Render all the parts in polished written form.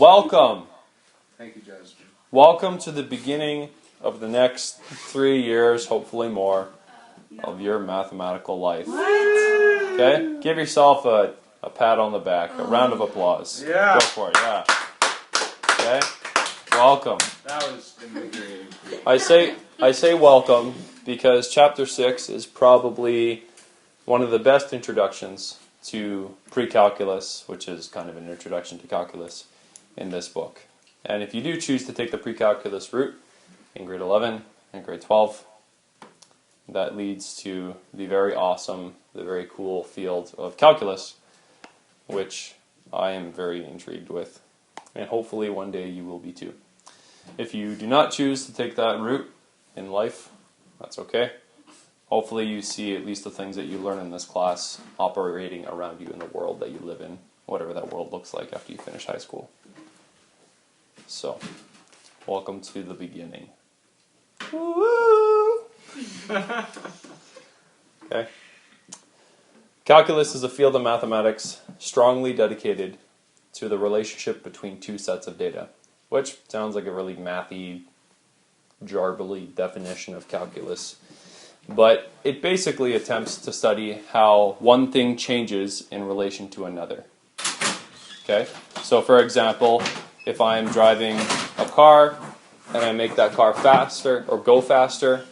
Welcome. Thank you, Judge. Welcome to the beginning of the next 3 years, hopefully more, of your mathematical life. What? Okay? Give yourself a pat on the back, a round of applause. Yeah. Go for it, yeah. Okay? Welcome. That was invigorating. I say welcome because chapter 6 is probably one of the best introductions to pre-calculus, which is kind of an introduction to calculus in this book. And if you do choose to take the pre-calculus route in grade 11 and grade 12, that leads to the very awesome, the very cool field of calculus, which I am very intrigued with. And hopefully one day you will be too. If you do not choose to take that route in life, that's okay. Hopefully you see at least the things that you learn in this class operating around you in the world that you live in, whatever that world looks like after you finish high school. So, welcome to the beginning. Woo! Okay. Calculus is a field of mathematics strongly dedicated to the relationship between two sets of data, which sounds like a really mathy, jarbly definition of calculus. But it basically attempts to study how one thing changes in relation to another. Okay? So for example, if I'm driving a car and I make that car faster or go faster,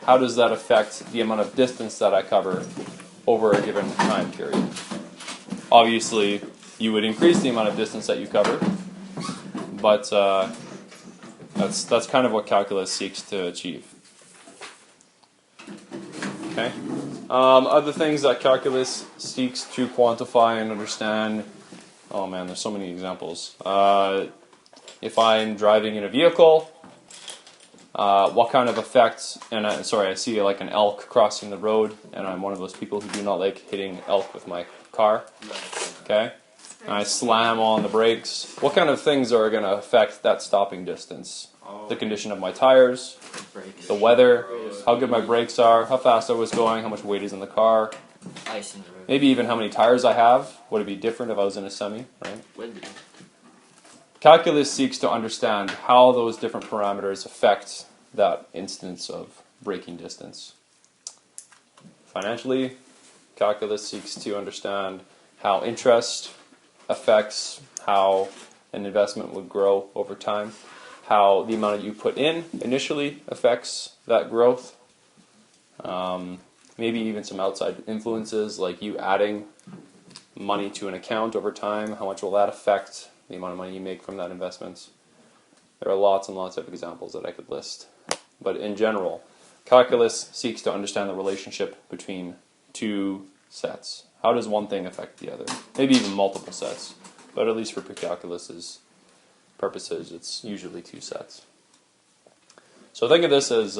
how does that affect the amount of distance that I cover over a given time period? Obviously, you would increase the amount of distance that you cover, but that's kind of what calculus seeks to achieve. Okay. Other things that calculus seeks to quantify and understand. Oh man, there's so many examples. If I'm driving in a vehicle, what kind of effects? And I see like an elk crossing the road, and I'm one of those people who do not like hitting elk with my car. Okay. And I slam on the brakes. What kind of things are going to affect that stopping distance? The condition of my tires, the weather, how good my brakes are, how fast I was going, how much weight is in the car, ice in the road. maybe even how many tires I have. Would it be different if I was in a semi, right? Would be. Calculus seeks to understand how those different parameters affect that instance of braking distance. Financially, calculus seeks to understand how interest affects how an investment would grow over time, how the amount that you put in initially affects that growth, maybe even some outside influences like you adding money to an account over time, how much will that affect the amount of money you make from that investment. There are lots and lots of examples that I could list. But in general, calculus seeks to understand the relationship between two sets. How does one thing affect the other? Maybe even multiple sets, but at least for pre-calculus's purposes, it's usually two sets. So think of this as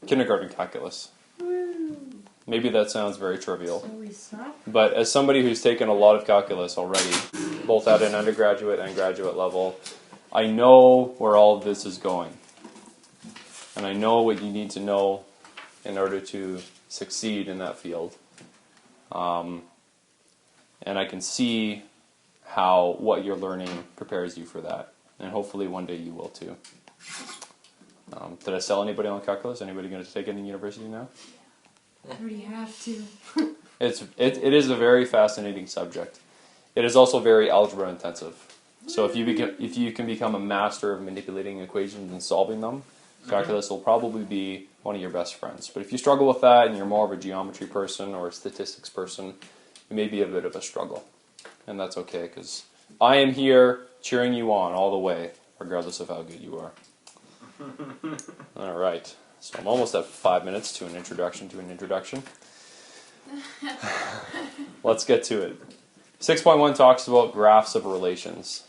kindergarten calculus. Maybe that sounds very trivial, but as somebody who's taken a lot of calculus already, both at an undergraduate and graduate level, I know where all of this is going. And I know what you need to know in order to succeed in that field. And I can see how what you're learning prepares you for that. And hopefully one day you will too. Did I sell anybody on calculus? Anybody going to take it in university now? I already have to. It is a very fascinating subject. It is also very algebra intensive. So if you can become a master of manipulating equations and solving them, calculus will probably be one of your best friends. But if you struggle with that and you're more of a geometry person or a statistics person, it may be a bit of a struggle. And that's okay, because I am here cheering you on all the way, regardless of how good you are. All right. So I'm almost at 5 minutes to an introduction to an introduction. Let's get to it. 6.1 talks about graphs of relations.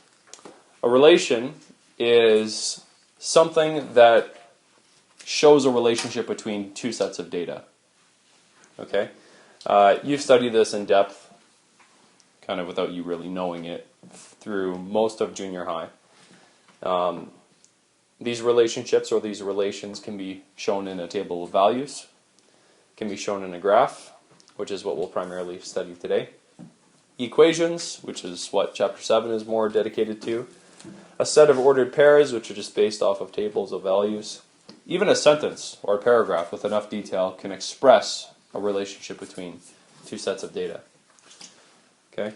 A relation is something that shows a relationship between two sets of data. Okay? You've studied this in depth, kind of without you really knowing it, through most of junior high. These relationships or these relations can be shown in a table of values, can be shown in a graph, which is what we'll primarily study today. Equations, which is what Chapter 7 is more dedicated to, a set of ordered pairs, which are just based off of tables of values. Even a sentence or a paragraph with enough detail can express a relationship between two sets of data. Okay?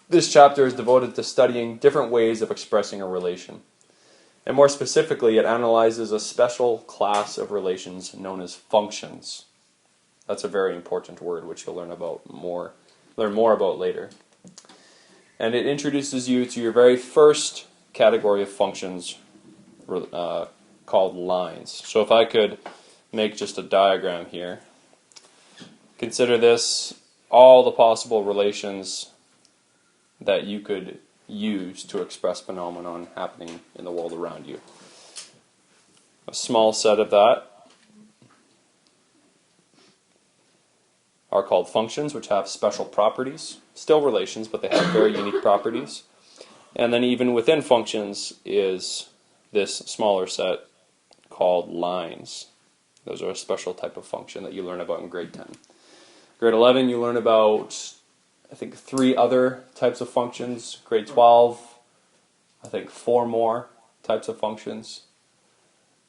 This chapter is devoted to studying different ways of expressing a relation. And more specifically, it analyzes a special class of relations known as functions. That's a very important word, which you'll learn more about later. And it introduces you to your very first category of functions called lines. So if I could make just a diagram here, consider this all the possible relations that you could use to express phenomenon happening in the world around you. A small set of that are called functions, which have special properties. Still relations, but they have very unique properties. And then even within functions is this smaller set called lines. Those are a special type of function that you learn about in grade 10. Grade 11, you learn about, I think, 3 other types of functions. Grade 12, I think 4 more types of functions.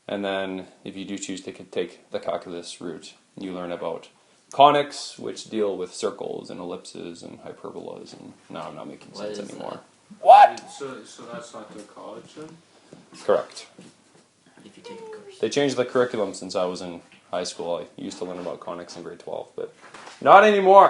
And then, if you do choose to take the calculus route, you learn about conics, which deal with circles and ellipses and hyperbolas. And now I'm not making sense anymore. What? So that's not the college then? Correct. If you take a course. They changed the curriculum since I was in high school. I used to learn about conics in grade 12, but not anymore.